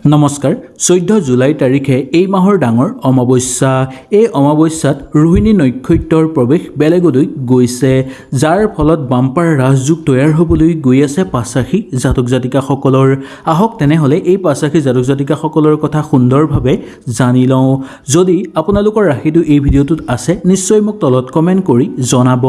নমস্কাৰ 14 জুলাই তাৰিখে এই মাহৰ ডাঙৰ অমাৱস্যা এই অমাৱস্যাত ৰোহিণী নক্ষত্ৰৰ প্ৰৱেশ বেলেগলৈ গৈছে যাৰ ফলত বাম্পাৰ ৰাজযোগ তৈয়াৰ হ'বলৈ গৈ আছে পাছাখী জাতক জাতিকাসকলৰ আহক তেনেহলে এই পাছাখী জাতক জাতিকাসকলৰ কথা সুন্দৰভাৱে জানি লওঁ যদি আপোনালোকৰ ৰাশিটো এই ভিডিঅ'টোত আছে নিশ্চয় মোক তলত কমেন্ট কৰি জনাব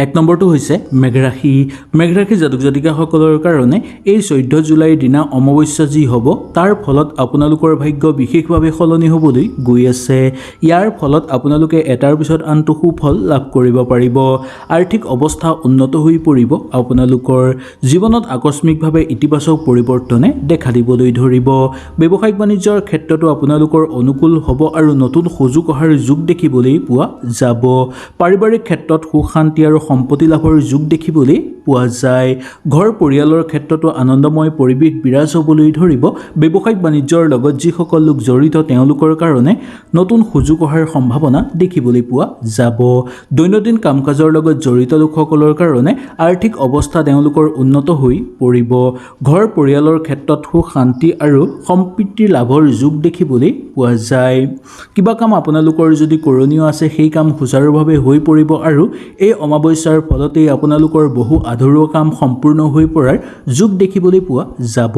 এক নম্বৰটো হৈছে মেঘৰাশি জাতক জাতিকাসকলৰ কাৰণে এই 14 জুলাইৰ দিনা অমাৱস্যা যি হ'ব তাৰ ফলত আপোনালোকৰ ভাগ্য বিশেষভাৱে সলনি হ'বলৈ গৈ আছে ইয়াৰ ফলত আপোনালোকে এটাৰ পিছত আনটো সুফল লাভ কৰিব পাৰিব আৰ্থিক অৱস্থা উন্নত হৈ পৰিব আপোনালোকৰ জীৱনত আকস্মিকভাৱে ইতিবাচক পৰিৱৰ্তনে দেখা দিবলৈ ধৰিব ব্যৱসায়িক বাণিজ্যৰ ক্ষেত্ৰতো আপোনালোকৰ অনুকূল হ'ব আৰু নতুন সুযোগ অহাৰ যোগ দেখিবলৈ পোৱা যাব পাৰিবাৰিক ক্ষেত্ৰত সুখ শান্তি আৰু সম্পত্তি লাভৰ যোগ দেখিবলৈ পোৱা যায় ঘৰ পৰিয়ালৰ ক্ষেত্ৰতো আনন্দময় পৰিৱেশ বিৰাজ হ'বলৈ ধৰিব ব্যৱসায়িক বাণিজ্যৰ লগত যিসকল লোক জড়িত তেওঁলোকৰ কাৰণে নতুন সুযোগ অহাৰ সম্ভাৱনা দেখিবলৈ পোৱা যাব দৈনন্দিন কাম-কাজৰ লগত জড়িত লোকসকলৰ কাৰণে আৰ্থিক অৱস্থা তেওঁলোকৰ উন্নত হৈ পৰিব ঘৰ পৰিয়ালৰ ক্ষেত্ৰত সুখ শান্তি আৰু সম্প্ৰীতি লাভৰ যোগ দেখিবলৈ পোৱা যায় কিবা কাম আপোনালোকৰ যদি কৰণীয় আছে সেই কাম সুচাৰুভাৱে হৈ পৰিব আৰু এই অমাৱস্যাৰ ফলতে আপোনালোকৰ বহু আধৰুৱা কাম সম্পূৰ্ণ হৈ পৰাৰ যোগ দেখিবলৈ পোৱা যাব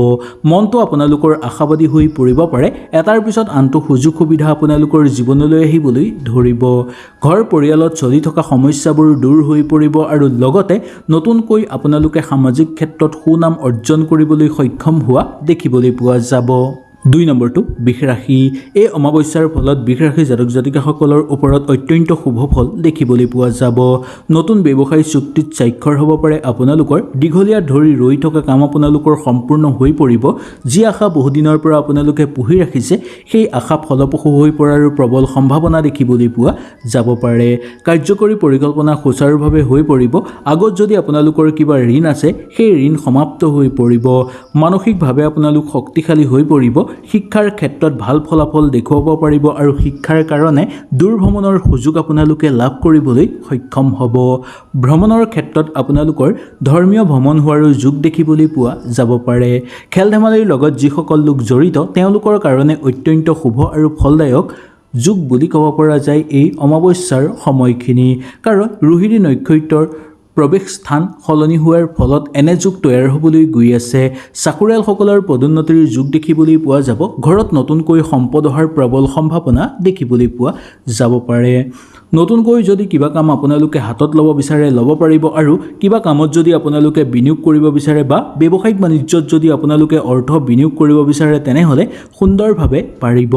মনটো আপোনালোকৰ আশাবাদী হৈ পৰিব পাৰে এটাৰ পিছত আনটো সুযোগ সুবিধা আপোনালোকৰ জীৱনলৈ আহিবলৈ ধৰিব ঘৰ পৰিয়ালত চলি থকা সমস্যাবোৰ দূৰ হৈ পৰিব আৰু লগতে নতুনকৈ আপোনালোকে সামাজিক ক্ষেত্ৰত সুনাম অৰ্জন কৰিবলৈ সক্ষম হোৱা দেখিবলৈ পোৱা যাব 2 নম্বৰটো বৃষ ৰাশি এই অমাৱস্যাৰ ফলত বৃষ ৰাশি জাতক জাতিকাসকলৰ ওপৰত অত্যন্ত শুভ ফল দেখিবলৈ পোৱা যাব নতুন ব্যৱসায়িক চুক্তিত স্বাক্ষৰ হ'ব পাৰে আপোনালোকৰ দীঘলীয়া ধৰি ৰৈ থকা কাম আপোনালোকৰ সম্পূৰ্ণ হৈ পৰিব যি আশা বহু দিনৰ পৰা আপোনালোকে পুহি ৰাখিছে সেই আশা ফলপ্ৰসূ হৈ পৰাৰ প্ৰবল সম্ভাৱনা দেখিবলৈ পোৱা যাব পাৰে কাৰ্যকৰী পৰিকল্পনা সুচাৰুভাৱে হৈ পৰিব আগত যদি আপোনালোকৰ কিবা ঋণ আছে সেই ঋণ সমাপ্ত হৈ পৰিব মানসিকভাৱে আপোনালোক শক্তিশালী হৈ পৰিব শিক্ষাৰ ক্ষেত্ৰত ভাল ফলাফল দেখুৱাব পাৰিব আৰু শিক্ষাৰ কাৰণে দূৰ ভ্ৰমণৰ সুযোগ আপোনালোকে লাভ কৰিবলৈ সক্ষম হ'ব ভ্ৰমণৰ ক্ষেত্ৰত আপোনালোকৰ ধৰ্মীয় ভ্ৰমণ হোৱাৰ যোগ দেখিবলৈ পোৱা যাব পাৰে খেল ধেমালিৰ লগত যিসকল লোক জড়িত তেওঁলোকৰ কাৰণে অত্যন্ত শুভ আৰু ফলদায়ক যোগ বুলি ক'ব পৰা যায় এই অমাৱস্যাৰ সময়খিনি কাৰণ ৰোহিণী নক্ষত্ৰৰ প্ৰৱেশ স্থান সলনি হোৱাৰ ফলত এনে যোগ তৈয়াৰ হ'বলৈ গৈ আছে চাকৰিয়ালসকলৰ পদোন্নতিৰ যোগ দেখিবলৈ পোৱা যাব ঘৰত নতুনকৈ সম্পদ অহাৰ প্ৰবল সম্ভাৱনা দেখিবলৈ পোৱা যাব পাৰে নতুনকৈ যদি কিবা কাম আপোনালোকে হাতত ল'ব বিচাৰে ল'ব পাৰিব আৰু কিবা কামত যদি আপোনালোকে বিনিয়োগ কৰিব বিচাৰে বা ব্যৱসায়িক বাণিজ্যত যদি আপোনালোকে অৰ্থ বিনিয়োগ কৰিব বিচাৰে তেনেহ'লে সুন্দৰভাৱে পাৰিব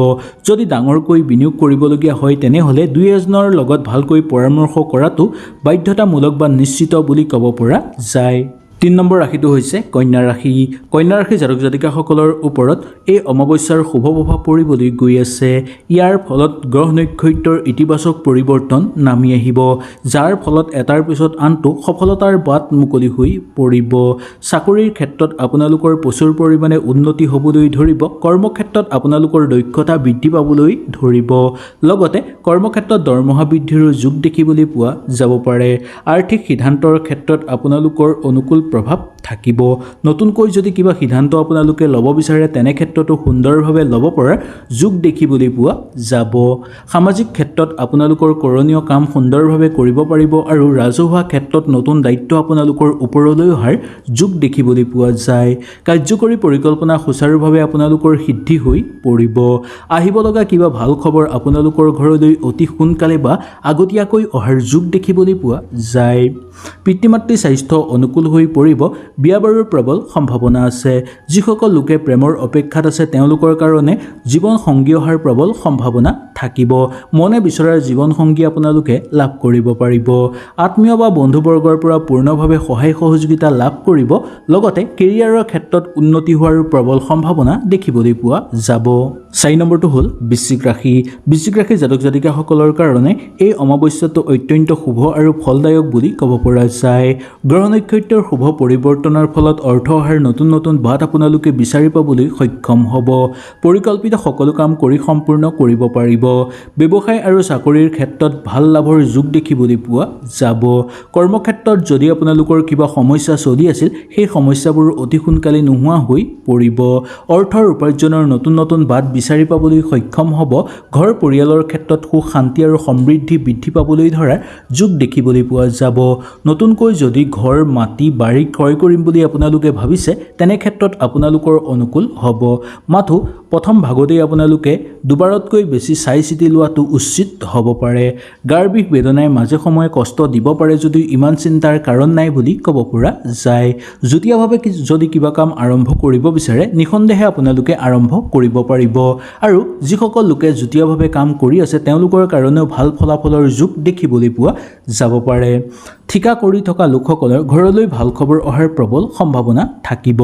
যদি ডাঙৰকৈ বিনিয়োগ কৰিবলগীয়া হয় তেনেহ'লে দুই এজনৰ লগত ভালকৈ পৰামৰ্শ কৰাটো বাধ্যতামূলক বা নিশ্চিত বুলি ক'ব পৰা যায় 3 নম্বৰ ৰাশিটো হৈছে কন্যা ৰাশি জাতক জাতিকাসকলৰ ওপৰত এই অমাৱস্যাৰ শুভ প্ৰভাৱ পৰিবলৈ গৈ আছে ইয়াৰ ফলত গ্ৰহ নক্ষত্ৰৰ ইতিবাচক পৰিৱৰ্তন নামি আহিব যাৰ ফলত এটাৰ পিছত আনটো সফলতাৰ বাট মুকলি হৈ পৰিব চাকৰিৰ ক্ষেত্ৰত আপোনালোকৰ প্ৰচুৰ পৰিমাণে উন্নতি হ'বলৈ ধৰিব কৰ্মক্ষেত্ৰত আপোনালোকৰ দক্ষতা বৃদ্ধি পাবলৈ ধৰিব লগতে কৰ্মক্ষেত্ৰত দৰমহা বৃদ্ধিৰ যোগ দেখিবলৈ পোৱা যাব পাৰে আৰ্থিক সিদ্ধান্তৰ ক্ষেত্ৰত আপোনালোকৰ অনুকূল প্ৰভাৱ থাকিব নতুনকৈ যদি কিবা সিদ্ধান্ত আপোনালোকে ল'ব বিচাৰে তেনে ক্ষেত্ৰতো সুন্দৰভাৱে ল'ব পৰা যোগ দেখিবলৈ পোৱা যাব সামাজিক ক্ষেত্ৰত আপোনালোকৰ কৰণীয় কাম সুন্দৰভাৱে কৰিব পাৰিব আৰু ৰাজহুৱা ক্ষেত্ৰত নতুন দায়িত্ব আপোনালোকৰ ওপৰলৈ অহাৰ যোগ দেখিবলৈ পোৱা যায় কাৰ্যকৰী পৰিকল্পনা সুচাৰুভাৱে আপোনালোকৰ সিদ্ধি হৈ পৰিব আহিব লগা কিবা ভাল খবৰ আপোনালোকৰ ঘৰলৈ অতি সোনকালে বা আগতীয়াকৈ অহাৰ যোগ দেখিবলৈ পোৱা যায় পিতৃ মাতৃ স্বাস্থ্য অনুকূল হৈ পৰিব বিয়া বাৰুৰ প্ৰবল সম্ভাৱনা আছে যিসকল লোকে প্ৰেমৰ অপেক্ষাত আছে তেওঁলোকৰ কাৰণে জীৱন সংগী অহাৰ প্ৰবল সম্ভাৱনা থাকিব মনে বিচৰাৰ জীৱন সংগী আপোনালোকে লাভ কৰিব পাৰিব আত্মীয় বা বন্ধুবৰ্গৰ পৰা পূৰ্ণভাৱে সহায় সহযোগিতা লাভ কৰিব লগতে কেৰিয়াৰৰ ক্ষেত্ৰত উন্নতি হোৱাৰ প্ৰবল সম্ভাৱনা দেখিবলৈ পোৱা যাব 4 নম্বৰটো হ'ল বৃশ্চিক ৰাশি জাতক জাতিকাসকলৰ কাৰণে এই অমাৱস্যাটো অত্যন্ত শুভ আৰু ফলদায়ক বুলি ক'ব পৰা যায় গ্ৰহ নক্ষত্ৰৰ শুভ পৰিৱৰ্তনৰ ফলত অৰ্থ অহাৰ নতুন নতুন বাট আপোনালোকে বিচাৰি পাবলৈ সক্ষম হ'ব। পৰিকল্পিত সকলো কাম কৰি সম্পূৰ্ণ কৰিব পাৰিব। ব্যৱসায় আৰু চাকৰিৰ ক্ষেত্ৰত ভাল লাভৰ যোগ দেখিবলৈ পোৱা যাব। কৰ্মক্ষেত্ৰত যদি আপোনালোকৰ কিবা সমস্যা চলি আছিল সেই সমস্যাবোৰ অতি সোনকালে নোহোৱা হৈ পৰিব। অৰ্থৰ উপাৰ্জনৰ নতুন নতুন বাট বিচাৰি পাবলৈ সক্ষম হ'ব। ঘৰ পৰিয়ালৰ ক্ষেত্ৰত সুখ শান্তি আৰু সমৃদ্ধি বৃদ্ধি পাবলৈ ধৰাৰ যোগ দেখিবলৈ পোৱা যাব। নতুনকৈ যদি ঘৰ মাটি বাৰী ক্ৰয় কৰিম বুলি আপোনালোকে ভাবিছে তেনে ক্ষেত্ৰত আপোনালোকৰ অনুকূল হ'ব। মাথো প্ৰথম ভাগতেই আপোনালোকে দুবাৰতকৈ বেছি চাই চিতি লোৱাটো উচিত হ'ব পাৰে। গাৰ বিষ বেদনাই মাজে সময়ে কষ্ট দিব পাৰে যদিও ইমান চিন্তাৰ কাৰণ নাই বুলি ক'ব পৰা যায়। যুটীয়াভাৱে যদি কিবা কাম আৰম্ভ কৰিব বিচাৰে নিঃসন্দেহে আপোনালোকে আৰম্ভ কৰিব পাৰিব আৰু যিসকল লোকে যুটীয়াভাৱে কাম কৰি আছে তেওঁলোকৰ কাৰণেও ভাল ফলাফলৰ যোগ দেখিবলৈ পোৱা যাব পাৰে। ঠিকা কৰি থকা লোকসকলৰ ঘৰলৈ ভাল খবৰ অহাৰ প্ৰবল সম্ভাৱনা থাকিব।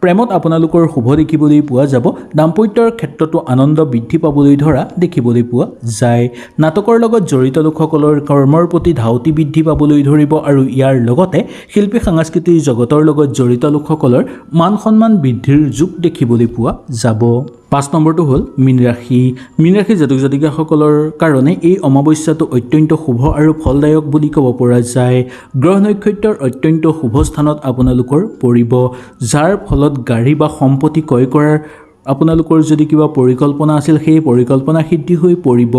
প্ৰেমত আপোনালোকৰ শুভ দেখিবলৈ পোৱা যাব। দাম্পত্যৰ ক্ষেত্ৰতো আনন্দ বৃদ্ধি পাবলৈ ধৰা দেখিবলৈ পোৱা যায়। নাটকৰ লগত জড়িত লোকসকলৰ কৰ্মৰ প্ৰতি ধাউতি বৃদ্ধি পাবলৈ ধৰিব আৰু ইয়াৰ লগতে শিল্পী সাংস্কৃতিক জগতৰ লগত জড়িত লোকসকলৰ মান সন্মান বৃদ্ধিৰ যোগ দেখিবলৈ পোৱা যাব। 5 নম্বৰটো হ'ল মীন ৰাশি। মীন ৰাশি জাতক জাতিকাসকলৰ কাৰণে এই অমাৱস্যাটো অত্যন্ত শুভ আৰু ফলদায়ক বুলি ক'ব পৰা যায়। গ্ৰহ নক্ষত্ৰৰ অত্যন্ত শুভ স্থানত আপোনালোকৰ পৰিব, যাৰ ফলত গাড়ী বা সম্পত্তি ক্ৰয় কৰাৰ আপোনালোকৰ যদি কিবা পৰিকল্পনা আছিল সেই পৰিকল্পনা সিদ্ধি হৈ পৰিব।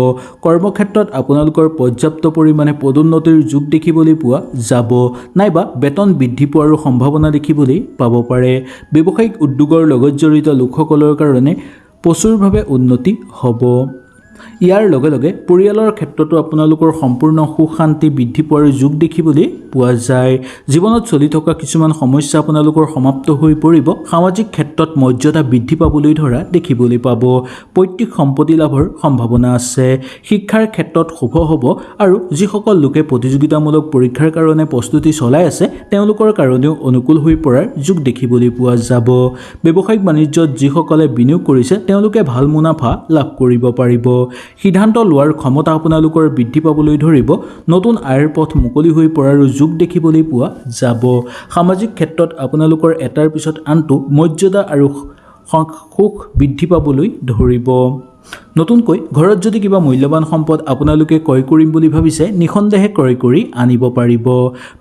কৰ্মক্ষেত্ৰত আপোনালোকৰ পৰ্যাপ্ত পৰিমাণে পদোন্নতিৰ যোগ দেখিবলৈ পোৱা যাব নাইবা বেতন বৃদ্ধি পোৱাৰো সম্ভাৱনা দেখিবলৈ পাব পাৰে। ব্যৱসায়িক উদ্যোগৰ লগত জড়িত লোকসকলৰ কাৰণে প্ৰচুৰভাৱে উন্নতি হ'ব। ইয়াৰ লগে লগে পৰিয়ালৰ ক্ষেত্ৰতো আপোনালোকৰ সম্পূৰ্ণ সুখ শান্তি বৃদ্ধি পোৱাৰ যোগ দেখিবলৈ পোৱা যায়। জীৱনত চলি থকা কিছুমান সমস্যা আপোনালোকৰ সমাপ্ত হৈ পৰিব। সামাজিক ক্ষেত্ৰত মৰ্যাদা বৃদ্ধি পাবলৈ ধৰা দেখিবলৈ পাব। পৈতৃক সম্পত্তি লাভৰ সম্ভাৱনা আছে। শিক্ষাৰ ক্ষেত্ৰত শুভ হ'ব আৰু যিসকল লোকে প্ৰতিযোগিতামূলক পৰীক্ষাৰ কাৰণে প্ৰস্তুতি চলাই আছে তেওঁলোকৰ কাৰণেও অনুকূল হৈ পৰাৰ যোগ দেখিবলৈ পোৱা যাব। ব্যৱসায়িক বাণিজ্যত যিসকলে বিনিয়োগ কৰিছে তেওঁলোকে ভাল মুনাফা লাভ কৰিব পাৰিব। সিদ্ধান্ত লোৱাৰ ক্ষমতা আপোনালোকৰ বৃদ্ধি পাবলৈ ধৰিব। নতুন আয়ৰ পথ মুকলি হৈ পৰাৰো যোগ দেখিবলৈ পোৱা যাব। সামাজিক ক্ষেত্ৰত আপোনালোকৰ এটাৰ পিছত আনটো মৰ্যাদা আৰু সুখ বৃদ্ধি পাবলৈ ধৰিব। নতুনকৈ ঘৰত যদি কিবা মূল্যৱান সম্পদ আপোনালোকে ক্ৰয় কৰিম বুলি ভাবিছে নিঃসন্দেহে ক্ৰয় কৰি আনিব পাৰিব।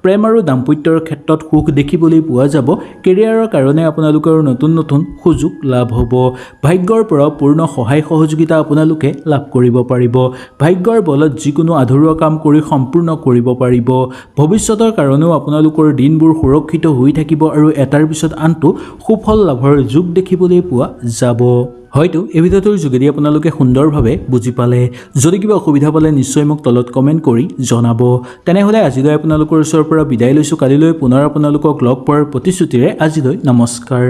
প্ৰেম আৰু দাম্পত্যৰ ক্ষেত্ৰত সুখ দেখিবলৈ পোৱা যাব। কেৰিয়াৰৰ কাৰণে আপোনালোকৰ নতুন নতুন সুযোগ লাভ হ'ব। ভাগ্যৰ পৰা পূৰ্ণ সহায় সহযোগিতা আপোনালোকে লাভ কৰিব পাৰিব। ভাগ্যৰ বলত যিকোনো আধৰুৱা কাম কৰি সম্পূৰ্ণ কৰিব পাৰিব। ভৱিষ্যতৰ কাৰণেও আপোনালোকৰ দিনবোৰ সুৰক্ষিত হৈ থাকিব আৰু এটাৰ পিছত আনটো সুফল লাভৰ যোগ দেখিবলৈ পোৱা যাব। হয়তো এই ভিডিঅ'টোৰ যোগেদি আপোনালোকে সুন্দৰভাৱে বুজি পালে। যদি কিবা অসুবিধা পালে নিশ্চয় মোক তলত কমেণ্ট কৰি জনাব। তেনেহ'লে আজিলৈ আপোনালোকৰ ওচৰৰ পৰা বিদায় লৈছোঁ। কালিলৈ পুনৰ আপোনালোকক লগ পোৱাৰ প্ৰতিশ্ৰুতিৰে আজিলৈ নমস্কাৰ।